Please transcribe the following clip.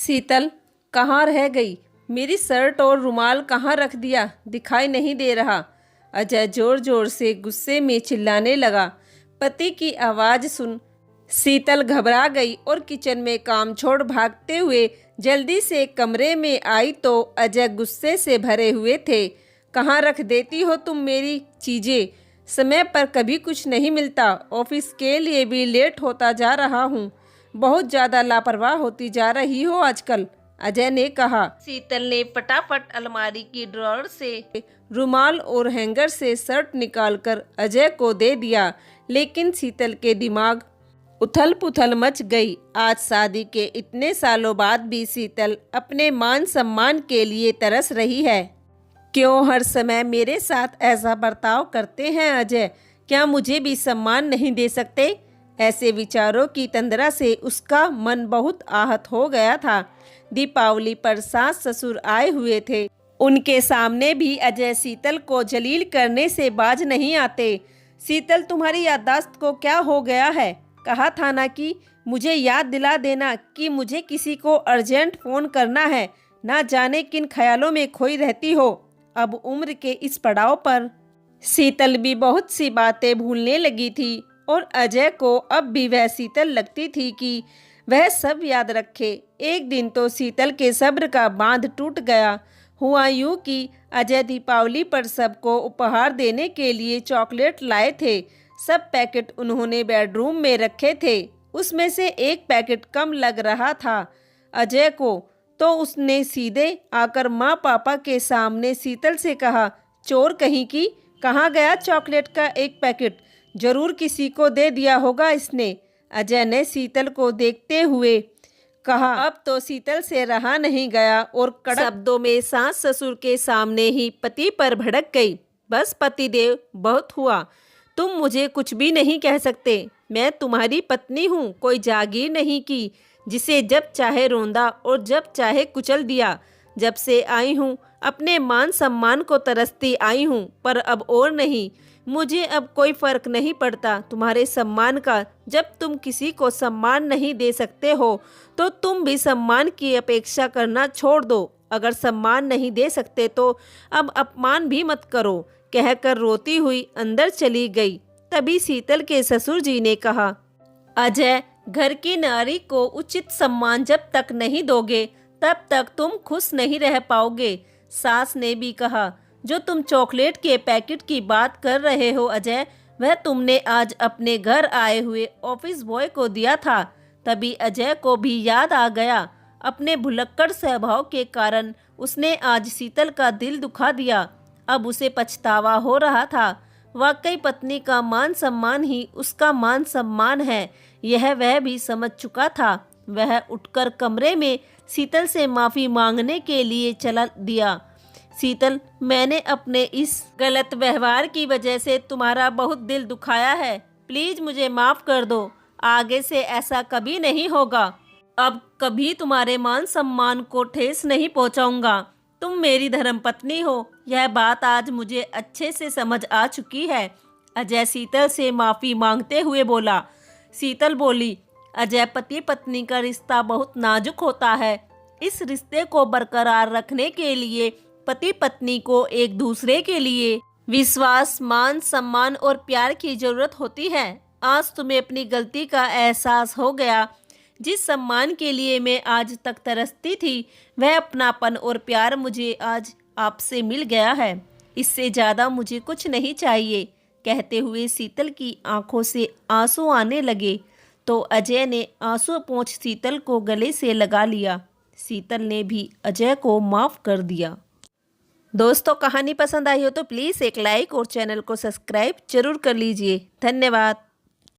शीतल, कहाँ रह गई? मेरी शर्ट और रुमाल कहाँ रख दिया? दिखाई नहीं दे रहा। अजय जोर जोर से गुस्से में चिल्लाने लगा। पति की आवाज़ सुन शीतल घबरा गई और किचन में काम छोड़ भागते हुए जल्दी से कमरे में आई तो अजय गुस्से से भरे हुए थे। कहाँ रख देती हो तुम मेरी चीज़ें? समय पर कभी कुछ नहीं मिलता। ऑफिस के लिए भी लेट होता जा रहा हूँ। बहुत ज़्यादा लापरवाह होती जा रही हो आजकल, अजय ने कहा। शीतल ने फटाफट अलमारी की ड्रॉअर से रुमाल और हैंगर से शर्ट निकालकर अजय को दे दिया, लेकिन शीतल के दिमाग उथल पुथल मच गई। आज शादी के इतने सालों बाद भी शीतल अपने मान सम्मान के लिए तरस रही है। क्यों हर समय मेरे साथ ऐसा बर्ताव करते हैं अजय? क्या मुझे भी सम्मान नहीं दे सकते? ऐसे विचारों की तंद्रा से उसका मन बहुत आहत हो गया था। दीपावली पर सास ससुर आए हुए थे। उनके सामने भी अजय शीतल को जलील करने से बाज नहीं आते। शीतल, तुम्हारी याददाश्त को क्या हो गया है? कहा था ना कि मुझे याद दिला देना कि मुझे किसी को अर्जेंट फ़ोन करना है। ना जाने किन ख्यालों में खोई रहती हो। अब उम्र के इस पड़ाव पर शीतल भी बहुत सी बातें भूलने लगी थी और अजय को अब भी वह शीतल लगती थी कि वह सब याद रखे। एक दिन तो शीतल के सब्र का बांध टूट गया। हुआ यूं कि अजय दीपावली पर सबको उपहार देने के लिए चॉकलेट लाए थे। सब पैकेट उन्होंने बेडरूम में रखे थे। उसमें से एक पैकेट कम लग रहा था अजय को, तो उसने सीधे आकर माँ पापा के सामने शीतल से कहा, चोर कहीं की, कहाँ गया चॉकलेट का एक पैकेट? जरूर किसी को दे दिया होगा इसने। अजय ने शीतल को देखते हुए कहा। अब तो शीतल से रहा नहीं गया और कड़क शब्दों में सास ससुर के सामने ही पति पर भड़क गई। बस पतिदेव, बहुत हुआ। तुम मुझे कुछ भी नहीं कह सकते। मैं तुम्हारी पत्नी हूँ, कोई जागीर नहीं की जिसे जब चाहे रोंदा और जब चाहे कुचल दिया। जब से आई हूँ अपने मान सम्मान को तरसती आई हूँ, पर अब और नहीं। मुझे अब कोई फर्क नहीं पड़ता तुम्हारे सम्मान का। जब तुम किसी को सम्मान नहीं दे सकते हो तो तुम भी सम्मान की अपेक्षा करना छोड़ दो। अगर सम्मान नहीं दे सकते तो अब अपमान भी मत करो, कहकर रोती हुई अंदर चली गई। तभी शीतल के ससुर जी ने कहा, अजय, घर की नारी को उचित सम्मान जब तक नहीं दोगे तब तक तुम खुश नहीं रह पाओगे। सास ने भी कहा, जो तुम चॉकलेट के पैकेट की बात कर रहे हो अजय, वह तुमने आज अपने घर आए हुए ऑफिस बॉय को दिया था। तभी अजय को भी याद आ गया। अपने भुलक्कड़ स्वभाव के कारण उसने आज शीतल का दिल दुखा दिया। अब उसे पछतावा हो रहा था। वाकई पत्नी का मान सम्मान ही उसका मान सम्मान है, यह वह भी समझ चुका था। वह उठकर कमरे में शीतल से माफ़ी मांगने के लिए चला दिया। शीतल, मैंने अपने इस गलत व्यवहार की वजह से तुम्हारा बहुत दिल दुखाया है। प्लीज़ मुझे माफ़ कर दो। आगे से ऐसा कभी नहीं होगा। अब कभी तुम्हारे मान सम्मान को ठेस नहीं पहुंचाऊंगा। तुम मेरी धर्मपत्नी हो, यह बात आज मुझे अच्छे से समझ आ चुकी है। अजय शीतल से माफ़ी मांगते हुए बोला। शीतल बोली, अजय, पति पत्नी का रिश्ता बहुत नाजुक होता है। इस रिश्ते को बरकरार रखने के लिए पति पत्नी को एक दूसरे के लिए विश्वास, मान सम्मान और प्यार की जरूरत होती है। आज तुम्हें अपनी गलती का एहसास हो गया। जिस सम्मान के लिए मैं आज तक तरसती थी, वह अपनापन और प्यार मुझे आज आपसे मिल गया है। इससे ज़्यादा मुझे कुछ नहीं चाहिए। कहते हुए शीतल की आंखों से आंसू आने लगे तो अजय ने आंसू पोंछ शीतल को गले से लगा लिया। शीतल ने भी अजय को माफ़ कर दिया। दोस्तों, कहानी पसंद आई हो तो प्लीज़ एक लाइक और चैनल को सब्सक्राइब जरूर कर लीजिए। धन्यवाद।